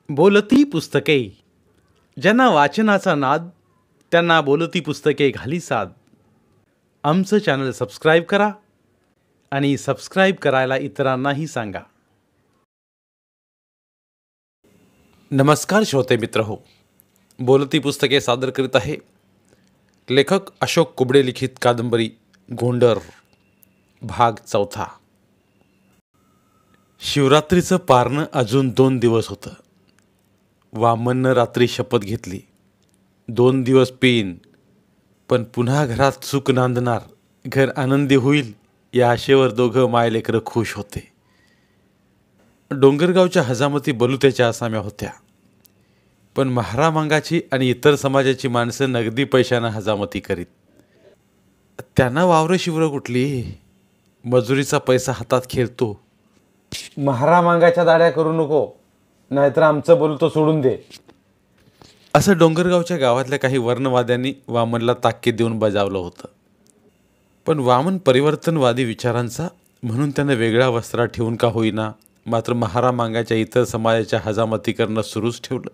बोलती पुस्तके. ज्यांना वाचनाचा नाद त्यांना बोलती पुस्तके घाली साद. आमचं चॅनल सबस्क्राईब करा आणि सबस्क्राईब करायला इतरांनाही सांगा. नमस्कार श्रोते मित्र हो, बोलती पुस्तके सादर करीत आहे लेखक अशोक कुबडे लिखित कादंबरी गोंडर भाग 4. शिवरात्रीचं पारणं अजून 2 दिवस होतं. वामननं रात्री शपथ घेतली, 2 दिवस पेईन, पण पुन्हा घरात सुख नांदणार, घर आनंदी होईल या आशेवर दोघं मायलेकरं खुश होते. डोंगरगावच्या हजामती बलुत्याच्या आसाम्या होत्या, पण महारामांगाची आणि इतर समाजाची माणसं नगदी पैशानं हजामती करीत. त्यांना वावरं शिवरं कुठली, मजुरीचा पैसा हातात खेळतो. महारामांगाच्या दाड्या करू नको, नाहीतर आमचं बोलतो सोडून दे, असं डोंगरगावच्या गावातल्या काही वर्णवाद्यांनी वामनला ताकीद देऊन बजावलं होतं. पण वामन परिवर्तनवादी विचारांचा म्हणून त्यानं वेगळ्या वस्त्रात ठेवून का होईना मात्र महारामांगाच्या इतर समाजाच्या हजामती करणं सुरूच ठेवलं.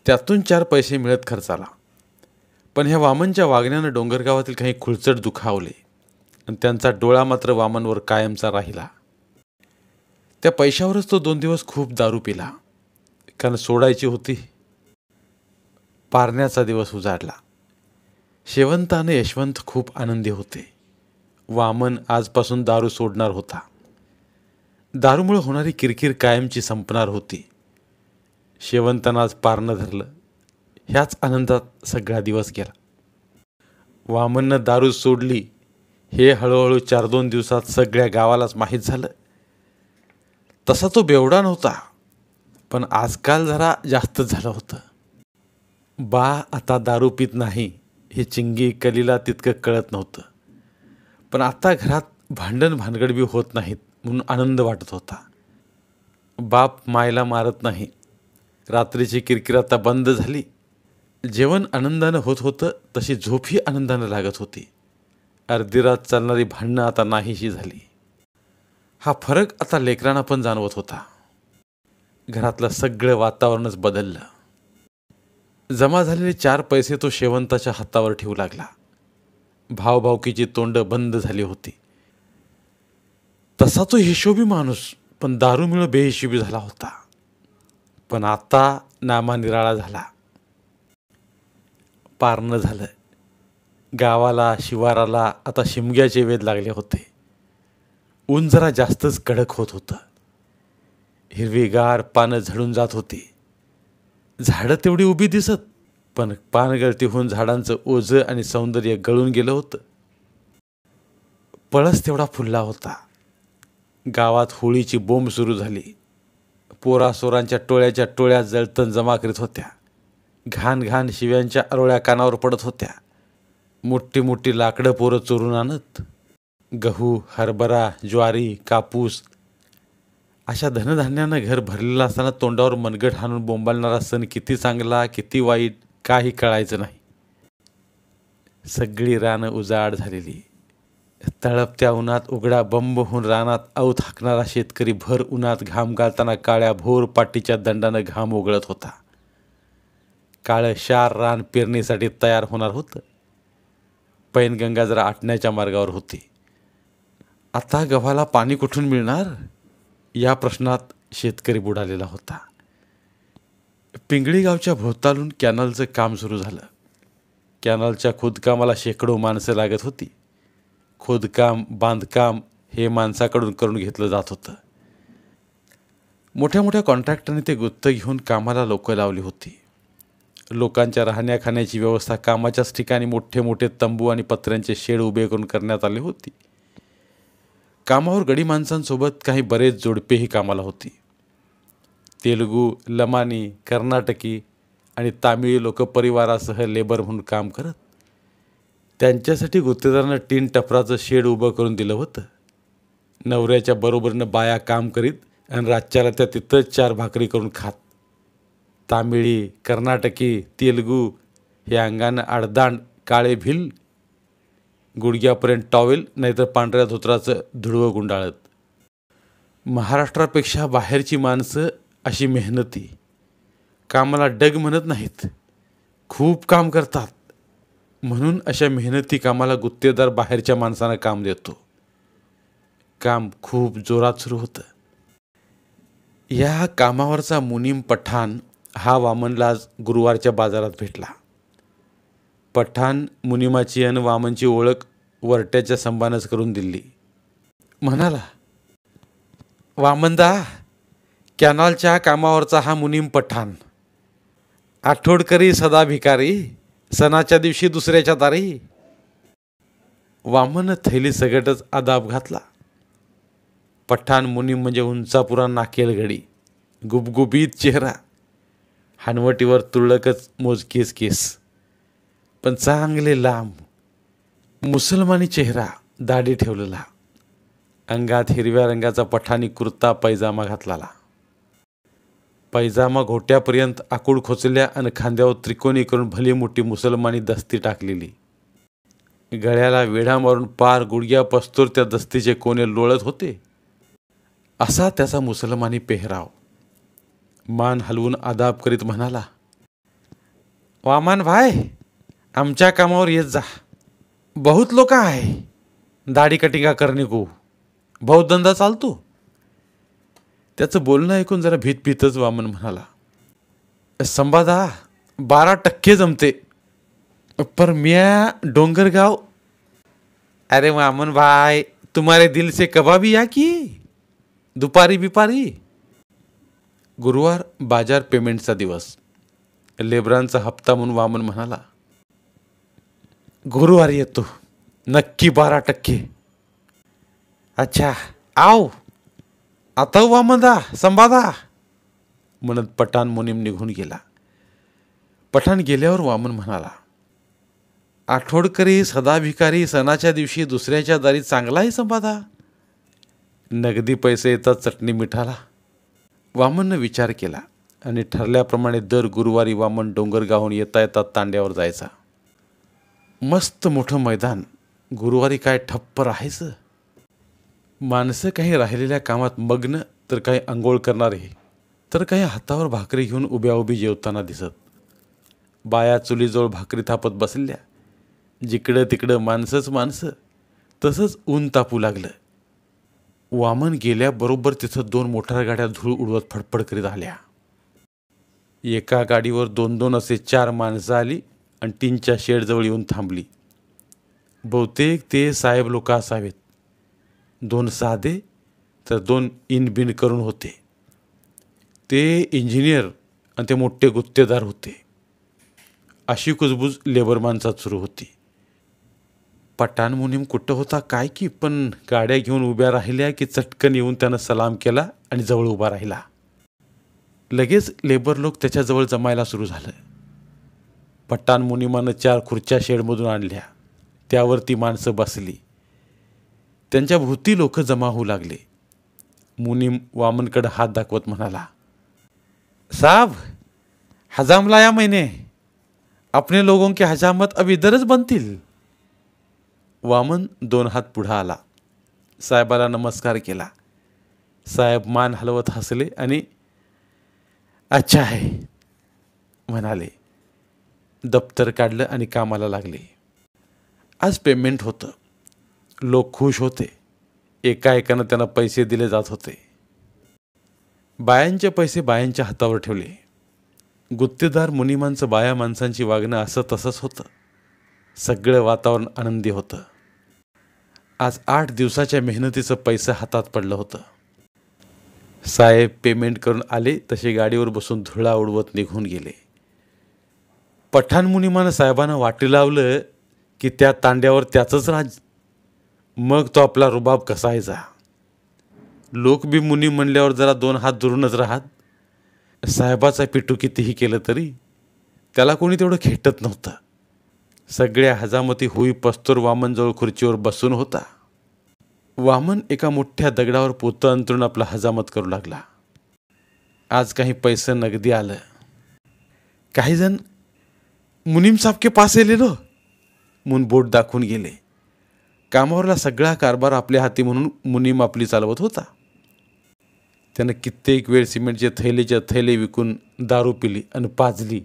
त्यातून 4 पैसे मिळत खर्चाला. पण ह्या वामनच्या वागण्यानं डोंगरगावातील काही खुळचट दुखावले आणि त्यांचा डोळा मात्र वामनवर कायमचा राहिला. त्या पैशावरच तो 2 दिवस खूप दारू पिला, कारण सोडायची होती. पारण्याचा दिवस उजाडला. शेवंत आणि यशवंत खूप आनंदी होते. वामन आजपासून दारू सोडणार होता. दारूमुळे होणारी किरकिर कायमची संपणार होती. शेवंतानं आज पारणं धरलं. ह्याच आनंदात सगळा दिवस गेला. वामननं दारू सोडली हे हळूहळू 4-2 दिवसात सगळ्या गावालाच माहीत झालं. तसा तो बेवडा नव्हता, पण आजकाल जरा जास्तच झालं होतं. बा आता दारू पित नाही हे चिंगी कलीला तितकं कळत नव्हतं, पण आता घरात भांडण भानगडबी होत नाहीत म्हणून आनंद वाटत होता. बाप मायला मारत नाही, रात्रीची किरकिर आता बंद झाली. जेवण आनंदानं होत होतं, तशी झोपही आनंदानं लागत होती. अर्धी रात चालणारी भांडणं आता नाहीशी झाली. हा फरक आता लेकरांना पण जाणवत होता. घरातलं सगळं वातावरणच बदललं. जमा झालेले 4 पैसे तो शेवंताच्या हातावर ठेवू लागला. भावभावकीची तोंड बंद झाली होती. तसा तो हिशोबी माणूस, पण दारूमुळे बेहिशोबी झाला होता. पण आता नामा निराळा झाला. पारणं झालं. गावाला शिवाराला आता शिमग्याचे वेध लागले होते. ऊन जरा जास्तच कडक होत होतं. हिरवीगार पानं झडून जात होती. झाडं तेवढी उभी दिसत, पण पानगळती होऊन झाडांचं ओझं आणि सौंदर्य गळून गेलं होतं. पळस तेवढा फुलला होता. गावात होळीची बोंब सुरू झाली. पोरासोरांच्या टोळ्याच्या टोळ्या जळतण जमा करीत होत्या. घाण घाण शिव्यांच्या अरोळ्या कानावर पडत होत्या. मोठी मोठी लाकडं पोरं चोरून आणत. गहू, हरभरा, ज्वारी, कापूस अशा धनधान्यानं घर भरलेलं असताना तोंडावर मनगट हाणून बोंबालणारा सण किती चांगला किती वाईट काही कळायचं नाही. सगळी रानं उजाड झालेली. तळपत्या उन्हात उघडा बंब होऊन रानात औत हाकणारा शेतकरी भर उन्हात घाम गाळताना काळ्या भोर पाटीच्या दंडानं घाम ओघळत होता. काळं शार रान पेरणीसाठी तयार होणार होतं. पैनगंगा जरा आटण्याच्या मार्गावर होती. आता गव्हाला पाणी कुठून मिळणार या प्रश्नात शेतकरी बुडालेला होता. पिंगळी गावच्या भोवतालून कॅनलचं काम सुरू झालं. कॅनलच्या खोदकामाला शेकडो माणसं लागत होती. खोदकाम बांधकाम हे माणसाकडून करून घेतलं जात होतं. मोठ्या मोठ्या कॉन्ट्रॅक्टरने ते गुत्त घेऊन कामाला लोक लावली होती. लोकांच्या राहण्या खाण्याची व्यवस्था कामाच्याच ठिकाणी मोठे मोठे तंबू आणि पत्र्यांचे शेड उभे करून करण्यात आले होती. कामावर गडी माणसांसोबत काही बरेच जोडपेही कामाला होती. तेलुगू, लमानी, कर्नाटकी आणि तामिळी लोक परिवारासह लेबर म्हणून काम करत. त्यांच्यासाठी गुत्तेदारानं टीन टपराचं शेड उभं करून दिलं होतं. नवऱ्याच्या बरोबरीनं बाया काम करीत आणि रातच्याला त्या तिथंच 4 भाकरी करून खात. तामिळी, कर्नाटकी, तेलुगू हे अंगानं आडदांड काळे भिल, गुडघ्यापर्यंत टॉवेल नाहीतर पांढऱ्या धोत्राचं धुडवं गुंडाळत. महाराष्ट्रापेक्षा बाहेरची माणसं अशी मेहनती, कामाला डग म्हणत नाहीत, खूप काम करतात. म्हणून अशा मेहनती कामाला गुत्तेदार बाहेरच्या माणसांना काम देतो. काम खूप जोरात सुरू होतं. या कामावरचा मुनीम पठाण हा वामनला आज गुरुवारच्या बाजारात भेटला. पठाण मुनिमाची आणि वामनची ओळख वरट्याच्या संबानच करून दिली. म्हणाला, वामनदा, कॅनॉलच्या कामावरचा हा मुनीम पठाण. आठवडकरी सदा भिकारी, सणाच्या दिवशी दुसऱ्याच्या दारी. वामन थैली सगटच आदाब घातला. पठाण मुनीम म्हणजे उंचापुरा नाकेल घडी, गुबगुबीत चेहरा, हनवटीवर तुरळकच मोजकेच केस, पण चांगले लांब, मुसलमानी चेहरा, दाढी ठेवलेला. अंगात हिरव्या रंगाचा पठाणी कुर्ता पैजामा घातलेला. पैजामा घोट्यापर्यंत आकूड खोचल्या आणि खांद्यावर त्रिकोणी करून भली मोठी मुसलमानी दस्ती टाकलेली. गळ्याला वेढा मारून पार गुडघ्यापस्तोर त्या दस्तीचे कोणे लोळत होते. असा त्याचा मुसलमानी पेहराव. मान हलवून आदाब करीत म्हणाला, वामन भाई, आमच्या कामावर येत जा. बहुत लोक आहे दाढी कटिंगा करणे को, बहुत धंदा चालतो. त्याचं बोलणं ऐकून जरा भीतभीतच वामन म्हणाला, संबादा 12% जमते, पर म्या डोंगरगाव. अरे वामन भाई, तुम्हारे दिल से कबाबी या की दुपारी बिपारी. गुरुवार बाजार पेमेंटचा दिवस, लेबरांचा हप्ता म्हणून वामन म्हणाला, गुरुवारी येतो नक्की 12%. अच्छा आओ आता वामनदा, संबादा, म्हणत पठाण मुनीम निघून गेला. पठाण गेल्यावर वामन म्हणाला, आठवडकरी सदा भिकारी, सणाच्या दिवशी दुसऱ्याच्या दारी चांगला आहे संबादा. नगदी पैसे येतात चटणी मिठाला. वामननं विचार केला आणि ठरल्याप्रमाणे दर गुरुवारी वामन डोंगरगावहून येता येता तांड्यावर जायचा. मस्त मोठं मैदान, गुरुवारी काय ठप्प राहायचं. माणसं काही राहिलेल्या कामात मग्न, तर काही आंघोळ करणारे, तर काही हातावर भाकरी घेऊन उभ्या उभी जेवताना दिसत. बाया चुलीजवळ भाकरी थापत बसल्या. जिकडं तिकडं माणसंच माणसं. तसंच ऊन तापू लागलं. वामन गेल्याबरोबर तिथं 2 मोटार गाड्या धूळ उडवत फडफड करीत आल्या. एका गाडीवर 2-2 असे 4 माणसं आली आणि टीनच्या शेडजवळ येऊन थांबली. बहुतेक ते साहेब लोक असावेत. 2 साधे तर 2 इनबिन करून होते. ते इंजिनियर आणि ते मोठे गुत्तेदार होते. अशी कुजबूज लेबर माणसात सुरू होती. पठाण मुनीम कुठं होता काय की, पण गाड्या घेऊन उभ्या राहिल्या की चटकन येऊन त्यानं सलाम केला आणि जवळ उभा राहिला. लगेच लेबर लोक त्याच्याजवळ जमायला सुरू झालं. पठाण मुनीमानं 4 खुर्च्या शेडमधून आणल्या. त्यावरती माणसं बसली. त्यांच्या भोवती लोक जमा होऊ लागले. मुनीम वामनकडे हात दाखवत म्हणाला, साहब, हजाम लाया मैंने, अपने लोगों के हजामत अब इधरच बनतील. वामन 2 हात पुढे आला. साहेबाला नमस्कार केला. साहेब मान हलवत हसले आणि अच्छा आहे म्हणाले. दप्तर काढलं आणि कामाला लागले. आज पेमेंट होतं. लोक खुश होते. एका एकानं त्यांना पैसे दिले जात होते. बायांचे पैसे बायांच्या हातावर ठेवले. गुत्तेदार मुनिमांचं बाया माणसांची वागणं असं तसंच होतं. सगळं वातावरण आनंदी होतं. आज 8 दिवसाच्या मेहनतीचं पैसे हातात पडलं होतं. साहेब पेमेंट करून आले तसे गाडीवर बसून धुळा उडवत निघून गेले. पठाण मुनिमानं साहेबांना वाटी लावलं की त्या तांड्यावर त्याचंच राज. मग तो आपला रुबाब कसायचा. लोक बी मुनी म्हणल्यावर जरा 2 हात दुरूनच राहत. साहेबाचा पिटू कितीही केलं तरी त्याला कोणी तेवढं खेटत नव्हतं. सगळ्या हजामती होई पस्तोर वामनजवळ खुर्चीवर बसून होता. वामन एका मोठ्या दगडावर पोतं अंतरून आपला हजामत करू लागला. आज काही पैसे नगदी आलं. काही जण मुनीम साहब के पास ले लो म्हणून बोट दाखवून गेले. कामावरला सगळा कारभार आपल्या हाती म्हणून मुनीम आपली चालवत होता. त्यानं कित्येक वेळ सिमेंटचे थैलेच्या थैले विकून दारू पिली आणि पाजली.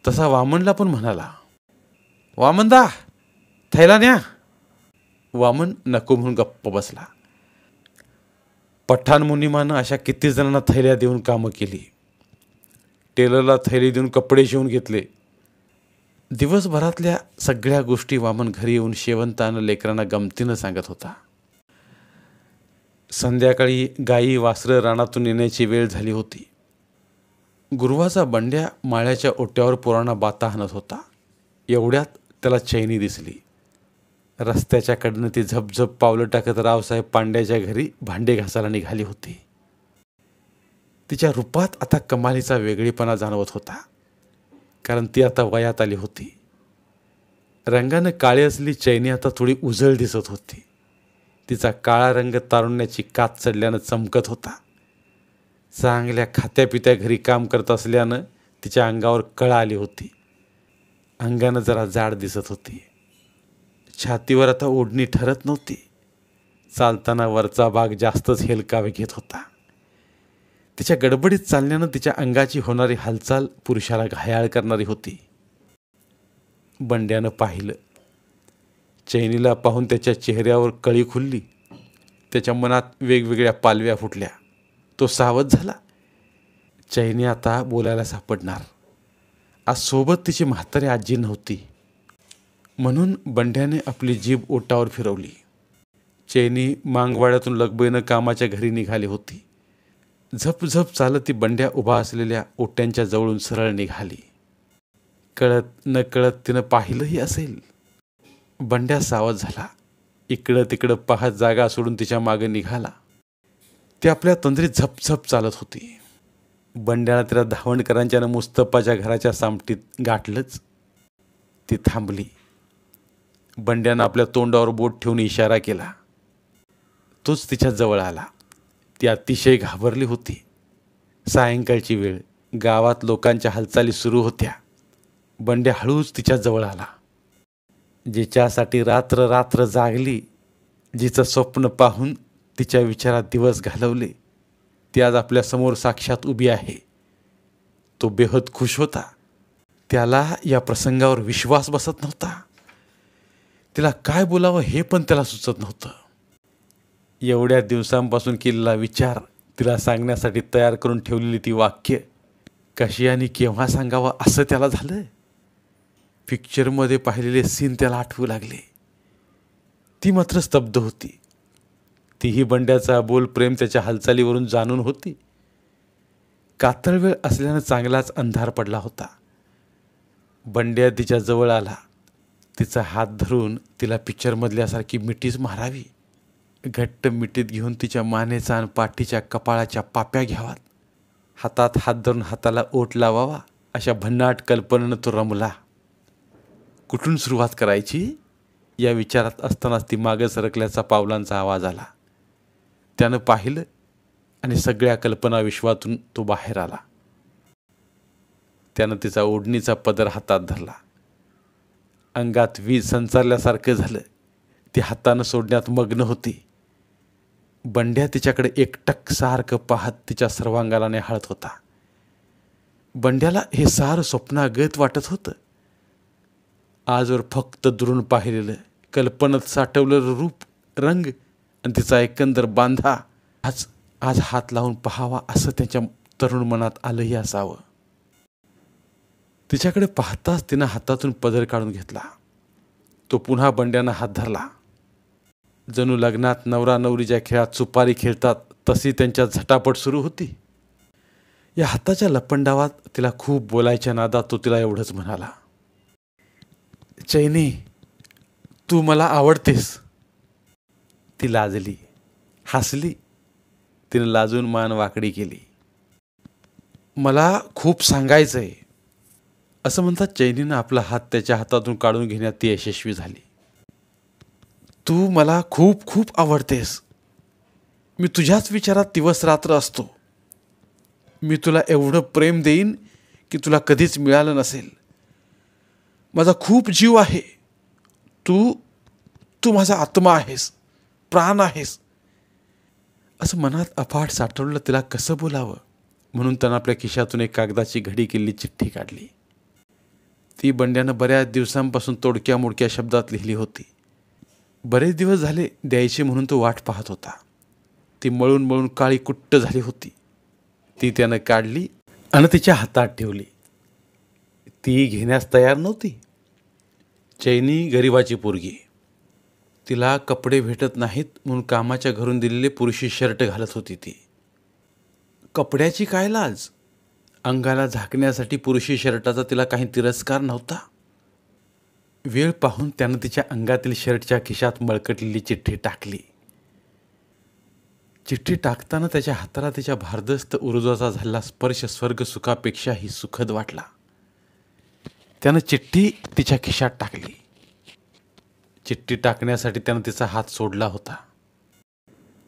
तसा वामनला पण म्हणाला, वामनदा थैला न्या. वामन नको म्हणून गप्प बसला. पठाण मुनिमानं अशा किती जणांना थैल्या देऊन कामं केली. टेलरला थैली देऊन कपडे शिवून घेतले. दिवसभरातल्या सगळ्या गोष्टी वामन घरी येऊन शेवंतानं लेकरांना गमतीनं सांगत होता. संध्याकाळी गायी वासरं रानातून येण्याची वेळ झाली होती. गुरुवाचा बंड्या माळ्याच्या ओट्यावर पोरांना बाता हाणत होता. एवढ्यात त्याला चैनी दिसली. रस्त्याच्या कडनं ती झपझप पावलं टाकत रावसाहेब पांड्याच्या घरी भांडे घासायला निघाली होती. तिच्या रूपात आता कमालीचा वेगळेपणा जाणवत होता, कारण ती आता वयात आली होती. रंगानं काळी असली चैनी आता थोडी उजळ दिसत होती. तिचा काळा रंग तारुण्याची कात चढल्यानं चमकत होता. चांगल्या खात्यापित्या घरी काम करत असल्यानं तिच्या अंगावर कळा आली होती. अंगानं जरा जाड दिसत होती. छातीवर आता ओढणी ठरत नव्हती. चालताना वरचा भाग जास्तच हेलकावे घेत होता. तिच्या गडबडीत चालण्यानं तिच्या अंगाची होणारी हालचाल पुरुषाला घायाळ करणारी होती. बंड्यानं पाहिलं. चैनीला पाहून त्याच्या चेहऱ्यावर कळी खुलली. त्याच्या मनात वेगवेगळ्या पालव्या फुटल्या. तो सावध झाला. चैनी आता बोलायला सापडणार. आज सोबत तिची म्हातारी आजी नव्हती. म्हणून बंड्याने आपली जीभ ओटावर फिरवली. चैनी मांगवाड्यातून लगबईनं कामाच्या घरी निघाली होती. झपझप चालत ती बंड्या उभा असलेल्या ओट्यांच्या जवळून सरळ निघाली. कळत न कळत तिनं पाहिलंही असेल. बंड्या सावध झाला. इकडं तिकडं पाहत जागा सोडून तिच्या मागे निघाला. ती आपल्या तंद्रीत झपझप चालत होती. बंड्याला तिला धावणकरांच्या मुस्तफाच्या घराच्या सामटीत गाठलंच. ती थांबली. बंड्यानं आपल्या तोंडावर बोट ठेवून इशारा केला. तोच तिच्या जवळ आला. ती अतिशय घाबरली होती. सायंकाळची वेळ. गावात लोकांच्या हालचाली सुरू होत्या. बंड्या हळूच तिच्या जवळ आला. जिच्यासाठी रात्र रात्र जागली, जिचं स्वप्न पाहून तिच्या विचारात दिवस घालवले, ती आज आपल्यासमोर साक्षात उभी आहे. तो बेहद खुश होता. त्याला या प्रसंगावर विश्वास बसत नव्हता. तिला काय बोलावं हे पण त्याला सुचत नव्हतं. एवढ्या दिवसांपासून केलेला विचार, तिला सांगण्यासाठी तयार करून ठेवलेली ती वाक्य कशी आणि केव्हा सांगावं असं त्याला झालं. पिक्चरमध्ये पाहिलेले सीन त्याला आठवू लागले. ती मात्र स्तब्ध होती. तीही बंड्याचा बोल प्रेम त्याच्या हालचालीवरून जाणून होती. कातळ वेळ असल्यानं चांगलाच अंधार पडला होता. बंड्या तिच्या जवळ आला. तिचा हात धरून तिला पिक्चरमधल्यासारखी मिठीच मारावी. घट्ट मिठीत घेऊन तिच्या मानेचा आणि पाठीच्या कपाळाच्या पाप्या घ्यावात. हातात हात धरून हाताला ओठ लावावा अशा भन्नाट कल्पनेनं तो रमला. कुठून सुरुवात करायची या विचारात असतानाच ती मागं सरकल्याचा पावलांचा आवाज आला. त्यानं पाहिलं आणि सगळ्या कल्पना विश्वातून तो बाहेर आला. त्यानं तिचा ओढणीचा पदर हातात धरला. अंगात वीज संचारल्यासारखं झालं. ती हातानं सोडण्यात मग्न होती. बंड्या तिच्याकडे एकटक सारखं पाहत तिच्या सर्वांगाला न्याहाळत होता. बंड्याला हे सारं स्वप्नागत वाटत होतं. आजवर फक्त दुरून पाहिलेलं, कल्पनेत साठवलेलं रूप, रंग आणि तिचा एकंदर बांधा आज हात लावून पाहावा असं त्याच्या तरुण मनात आलंही असावं. तिच्याकडे पाहताच तिनं हातातून पदर काढून घेतला. तो पुन्हा बंड्यानं हात धरला. जणू लग्नात नवरा नवरीच्या खेळात सुपारी खेळतात तशी त्यांच्या झटापट सुरू होती. या हाताच्या लपंडावात तिला खूप बोलायच्या नादात तो तिला एवढंच म्हणाला, चैनी, तू मला आवडतेस. ती लाजली, हसली. तिनं लाजून मान वाकडी केली. मला खूप सांगायचंय असं म्हणतात चैनीनं आपला हात त्याच्या हातातून काढून घेण्यात ती यशस्वी झाली. तू मला खूप खूप आवडतेस. मी तुझ्याच विचारात दिवस रात्र असतो. मी तुला एवढं प्रेम देईन की तुला कधीच मिळालं नसेल. माझा खूप जीव आहे. तू माझा आत्मा आहेस, प्राण आहेस. असं मनात अफाट साठवलं तिला कसं बोलावं म्हणून त्यानं आपल्या खिशातून एक कागदाची घडी केलेली चिठ्ठी काढली. ती बंड्यानं बऱ्याच दिवसांपासून तोडक्या मोडक्या शब्दात लिहिली होती. बरेच दिवस झाले द्यायची म्हणून तो वाट पाहत होता. ती मळून मळून काळी कुट्ट झाली होती. ती त्यानं काढली आणि तिच्या हातात ठेवली. ती घेण्यास तयार नव्हती. चैनी गरिबाची पोरगी. तिला कपडे भेटत नाहीत म्हणून कामाच्या घरून दिलेले पुरुषी शर्ट घालत होती ती. कपड्याची काय लाज. अंगाला झाकण्यासाठी पुरुषी शर्टाचा तिला काही तिरस्कार नव्हता. वेळ पाहून त्यानं तिच्या अंगातील शर्टच्या खिशात मळकटलेली चिठ्ठी टाकली. चिठ्ठी टाकताना त्याच्या हाताला तिच्या भारदस्त उरुजाचा झालेला स्पर्श स्वर्ग सुखापेक्षाही सुखद वाटला. त्यानं चिठ्ठी तिच्या खिशात टाकली. चिठ्ठी टाकण्यासाठी त्यानं तिचा हात सोडला होता.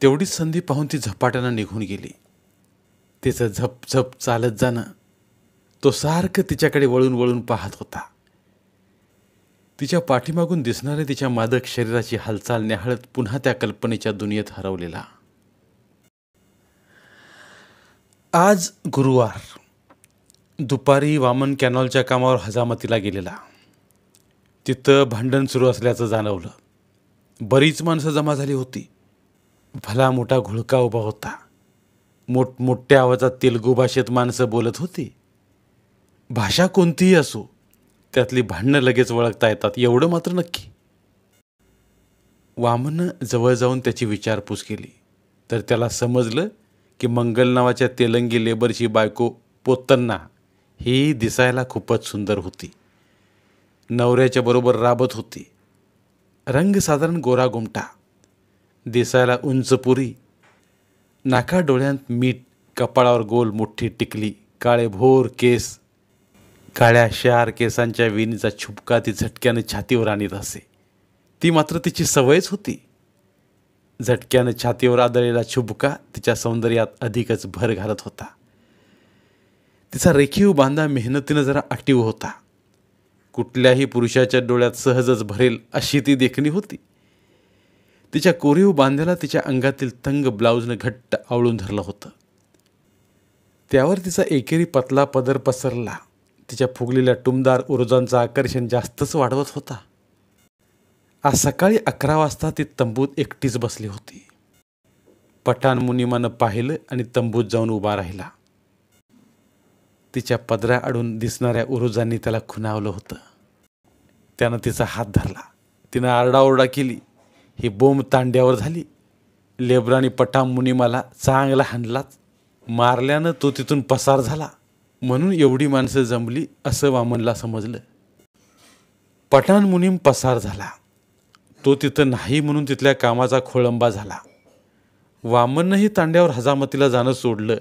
तेवढीच संधी पाहून ती झपाट्यानं निघून गेली. तिचं झपझप चालत जाणं, तो सारखं तिच्याकडे वळून वळून पाहत होता. तिच्या पाठीमागून दिसणारे तिच्या मादक शरीराची हालचाल न्याहाळत पुन्हा त्या कल्पनेच्या दुनियेत हरवलेला. आज गुरुवार. दुपारी वामन कॅनॉलच्या कामावर हजामतीला गेलेला. तिथं भांडण सुरू असल्याचं जाणवलं. बरीच माणसं जमा झाली होती. भला मोठा घुळका उभा होता. मोठमोठ्या आवाजात तेलुगू भाषेत माणसं बोलत होती. भाषा कोणतीही असो, त्यातली भांडणं लगेच ओळखता येतात एवढं मात्र नक्की. वामननं जवळ जाऊन त्याची विचारपूस केली तर त्याला समजलं की मंगल नावाच्या तेलंगी लेबरची बायको पोतन्ना ही दिसायला खूपच सुंदर होती. नवऱ्याच्या बरोबर राबत होती. रंग साधारण गोरा गोमटा, दिसायला उंच पुरी, नाका डोळ्यांत मीठ, कपाळावर गोल मोठी टिकली, काळे भोर केस, काळ्या शार केसांच्या विणीचा छुपका ती झटक्यानं छातीवर आणीत असे. ती मात्र तिची सवयच होती. झटक्यानं छातीवर आदळलेला छुपका तिच्या सौंदर्यात अधिकच भर घालत होता. तिचा रेखीव बांधा मेहनतीनं जरा अटीव होता. कुठल्याही पुरुषाच्या डोळ्यात सहजच भरेल अशी ती देखणी होती. तिच्या कोरीव बांध्याला तिच्या अंगातील तंग ब्लाऊजनं घट्ट आवळून धरलं होतं. त्यावर तिचा एकेरी पतला पदर पसरला तिच्या फुगलेल्या टुमदार उरुजांचं आकर्षण जास्तच वाढवत होता. आज सकाळी 11 वाजता ती तंबूत एकटीच बसली होती. पठाण मुनिमानं पाहिलं आणि तंबूत जाऊन उभा राहिला. तिच्या पदराआडून दिसणाऱ्या उरुजांनी त्याला खुणावलं होतं. त्यानं तिचा हात धरला. तिनं आरडाओरडा केली. ही बोंब तांड्यावर झाली. लेबरानी पठाण मुनिमाला चांगला हाणलाच. मारल्यानं तो तिथून पसार झाला. म्हणून एवढी माणसं जमली असं वामनला समजलं. पठाण मुनीम पसार झाला. तो तिथं नाही म्हणून तिथल्या कामाचा खोळंबा झाला. वामननंही तांड्यावर हजामतीला जाणं सोडलं.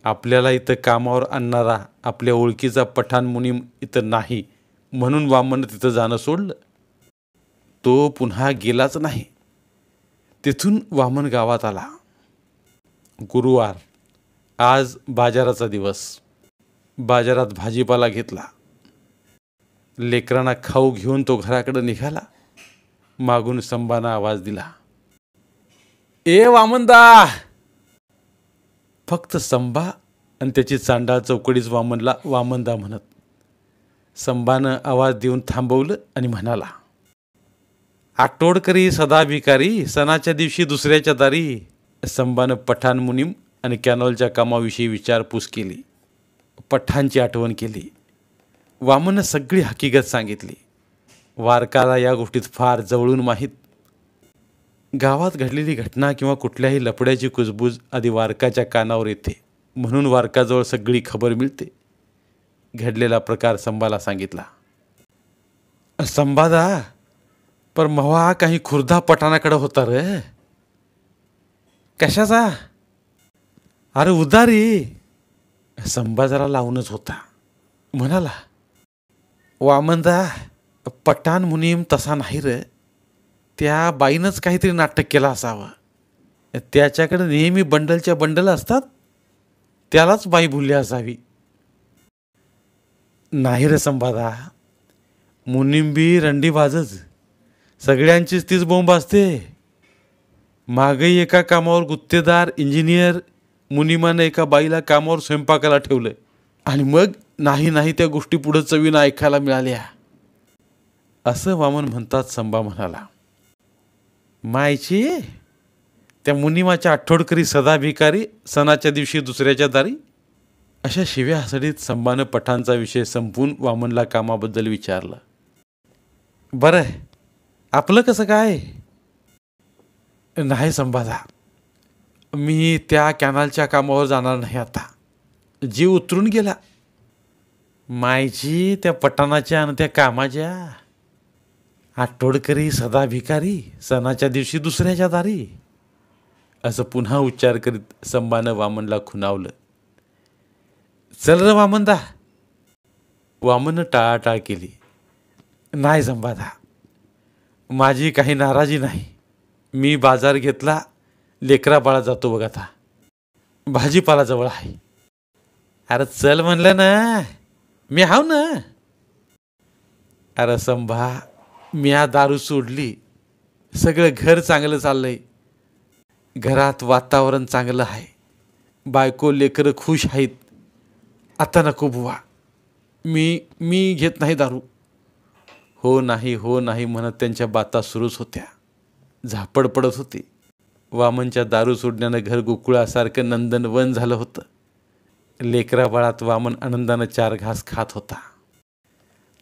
आपल्याला इथं कामावर आणणारा आपल्या ओळखीचा पठाण मुनीम इथं नाही म्हणून वामननं तिथं जाणं सोडलं. तो पुन्हा गेलाच नाही. तिथून वामन गावात आला. गुरुवार. आज बाजाराचा दिवस. बाजारात भाजीपाला घेतला. लेकरांना खाऊ घेऊन तो घराकडे निघाला. मागून संबानं आवाज दिला, ए वामनदा. फक्त संबा आणि त्याची चांडाळ चौकडीच वामनला वामनदा म्हणत. संबानं आवाज देऊन थांबवलं आणि म्हणाला, आटोडकरी सदा भिकारी, सणाच्या दिवशी दुसऱ्याच्या दारी. संबानं पठाण मुनीम आणि कॅनॉलच्या कामाविषयी विचारपूस केली. पठाणची आठवण केली. वामननं सगळी हकीकत सांगितली. वारकाला या गोष्टीत फार जवळून माहीत. गावात घडलेली घटना किंवा कुठल्याही लफड्याची कुजबूज आधी वारकाच्या कानावर येते म्हणून वारकाजवळ सगळी खबर मिळते. घडलेला प्रकार संबाला सांगितला. संबादा, पर मवा काही खुर्दा पठाणाकडे होता रे. कशाचा? अरे उदारी. संबा जरा लावूनच होता. म्हणाला, वामनदा, पठाण मुनीम तसा नाही रे. त्या बाईनंच काहीतरी नाटक केलं असावं. त्याच्याकडे नेहमी बंडलच्या बंडल असतात, त्यालाच बाई भुलली असावी. नाही रे संबादा, मुनीम बी रंडी बाजच. सगळ्यांचीच तीच बोंब असते. मागही एका कामावर गुत्तेदार इंजिनियर मुनिमानं एका बाईला कामावर स्वयंपाकाला ठेवलं आणि मग नाही नाही त्या गोष्टी पुढे चवीनं ऐकायला मिळाल्या. असं वामन म्हणतात संभा म्हणाला. मायची त्या मुनिमाच्या आठवडकरी सदा भिकारी, सणाच्या दिवशी दुसऱ्याच्या दारी. अशा शिव्या हसडीत संभानं पठांचा विषय संपून वामनला कामाबद्दल विचारलं. बरं आपलं कसं काय? नाही संभादा, मी त्या कॅनलच्या कामावर जाणार नाही आता. जीव उतरून गेला. मायची त्या पठाणाच्या आणि त्या कामाच्या. आठवडकरी सदा भिकारी, सणाच्या दिवशी दुसऱ्याच्या दारी. असं पुन्हा उच्चार करीत संभानं वामनला खुणावलं. चल र वामनदा. वामननं टाळाटाळ केली. नाही संभादा, माझी काही नाराजी नाही. मी बाजार घेतला, लेकरा बाळा जातो बघ आता. भाजीपाला जवळ आहे. अरे चल म्हणलं ना, मी हाव ना. अरे संभा, मी हा दारू सोडली. सगळं घर चांगलं चाललंय. घरात वातावरण चांगलं आहे. बायको लेकरं खुश आहेत. आता नको बुवा, मी घेत नाही दारू. हो नाही म्हणत त्यांच्या बाता सुरूच होत्या. झापड पडत होती. वामनच्या दारू सोडण्यानं घर गोकुळासारखं नंदनवन झालं होतं. लेकरा बाळात वामन आनंदानं 4 घास खात होता.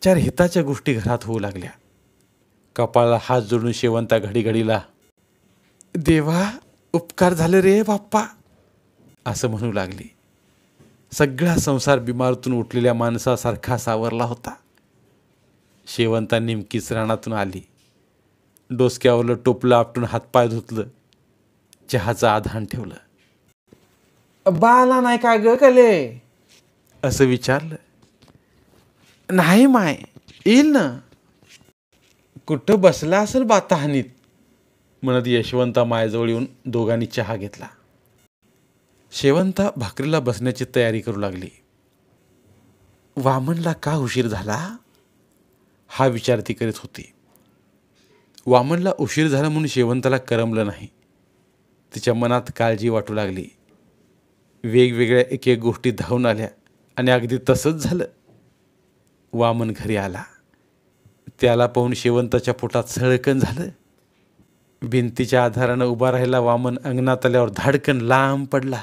4 हिताच्या गोष्टी घरात होऊ लागल्या. कपाळाला हात जोडून शेवंता घडीघडीला, देवा उपकार झाले रे बाप्पा, असं म्हणू लागली. सगळा संसार बिमारीतून उठलेल्या माणसासारखा सावरला होता. शेवंता नेमकीच रानातून आली. डोसक्यावरलं टोपलं आपटून हातपाय धुतलं. चहाचं आधान ठेवलं. बाला नाही का ग कले, असं विचारलं. नाही माय, येईल ना. कुठं बसला असेल बाताहानीत, म्हणत यशवंता मायजवळ येऊन दोघांनी चहा घेतला. शेवंता भाकरीला बसण्याची तयारी करू लागली. वामनला का उशीर झाला हा विचार ती करीत होती. वामनला उशीर झाला म्हणून शेवंताला करमलं नाही. तिच्या मनात काळजी वाटू लागली. वेगवेगळ्या एक एक गोष्टी धावून आल्या आणि अगदी तसंच झालं. वामन घरी आला. त्याला पाहून शेवंताच्या पोटात सळकण झालं. भिंतीच्या आधारानं उभा राहिला वामन अंगणात आल्यावर धाडकन लांब पडला.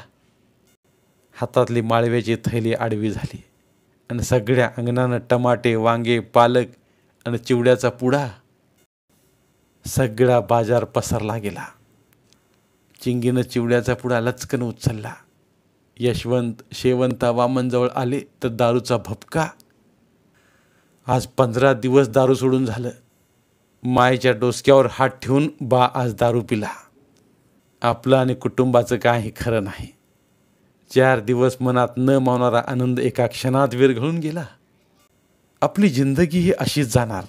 हातातली माळव्याची थैली आडवी झाली आणि सगळ्या अंगणानं टमाटे, वांगे, पालक आणि चिवड्याचा पुडा. सगळा बाजार पसरला गेला. चिंगीनं चिवड्याचा पुडा लचकन उचलला. यशवंत शेवंता वामनजवळ आले तर दारूचा भपका. आज 15 दिवस दारू सोडून झालं. मायच्या डोसक्यावर हात ठेवून बा आज दारू पिला. आपलं आणि कुटुंबाचं काही खरं नाही. 4 दिवस मनात न मावणारा आनंद एका क्षणात विरघळून गेला. आपली जिंदगी ही अशीच जाणार.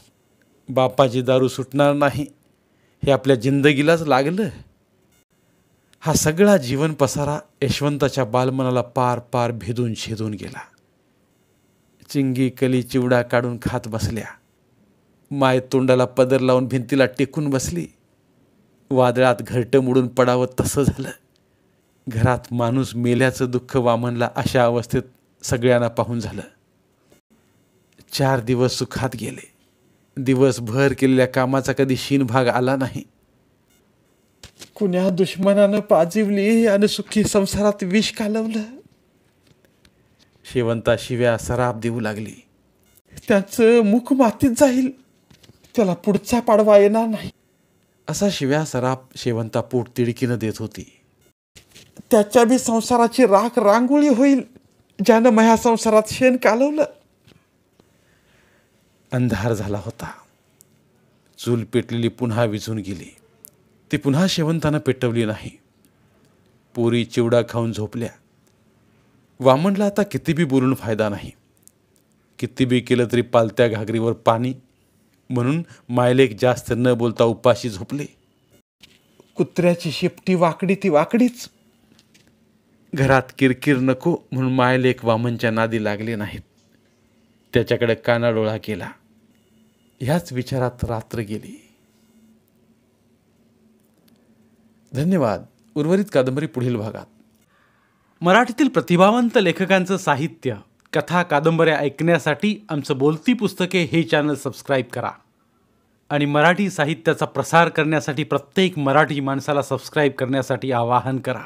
बापाची दारू सुटणार नाही हे आपल्या जिंदगीलाच लागलं. हा सगळा जीवन पसारा यशवंताच्या बालमनाला पार पार भेदून छेदून गेला. चिंगी कली चिवडा काढून खात बसल्या. माय तोंडाला पदर लावून भिंतीला टेकून बसली. वादळात घरटं मोडून पडावं तसं झालं. घरात माणूस मेल्याचं दुःख वामनला अशा अवस्थेत सगळ्यांना पाहून झालं. 4 दिवस सुखात गेले. दिवसभर केलेल्या कामाचा कधी शीनभाग आला नाही. कुण्या दुश्मनानं पाजिवली आणि सुखी संसारात विष कालवलं. शेवंता शिव्या सराप देऊ लागली. त्याचं मुख मातीत जाईल, त्याला पुढचा पाडवा येणार नाही, असा शिव्या सराप शेवंता पोट तिडकीनं देत होती. त्याच्या बी संसाराची राख रांगोळी होईल, ज्यानं माझ्या संसारात शेण कालवलं. अंधार झाला होता. चूल पेटलेली पुन्हा विझून गेली. ती पुन्हा शेवंतानं पेटवली नाही. पोरी चिवडा खाऊन झोपल्या. वामनला आता किती बी बोलून फायदा नाही. किती बी केलं तरी पालत्या घागरीवर पाणी, म्हणून मायलेक जास्त न बोलता उपाशी झोपले. कुत्र्याची शेपटी वाकडी ती वाकडीच. घरात किरकिर नको म्हणून मायलेक वामनच्या नादी लागले नाहीत. त्याच्याकडे कानाडोळा केला. ह्याच विचारात रात्र गेली. धन्यवाद. उर्वरित कादंबरी पुढील भागात. मराठीतील प्रतिभावंत लेखकांचं साहित्य, कथा, कादंबऱ्या ऐकण्यासाठी आमचं बोलती पुस्तके हे चॅनल सबस्क्राईब करा आणि मराठी साहित्याचा प्रसार करण्यासाठी प्रत्येक मराठी माणसाला सबस्क्राईब करण्यासाठी आवाहन करा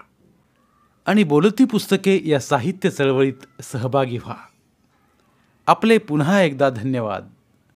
आणि बोलती पुस्तके या साहित्य चळवळीत सहभागी व्हा. आपले पुन्हा एकदा धन्यवाद.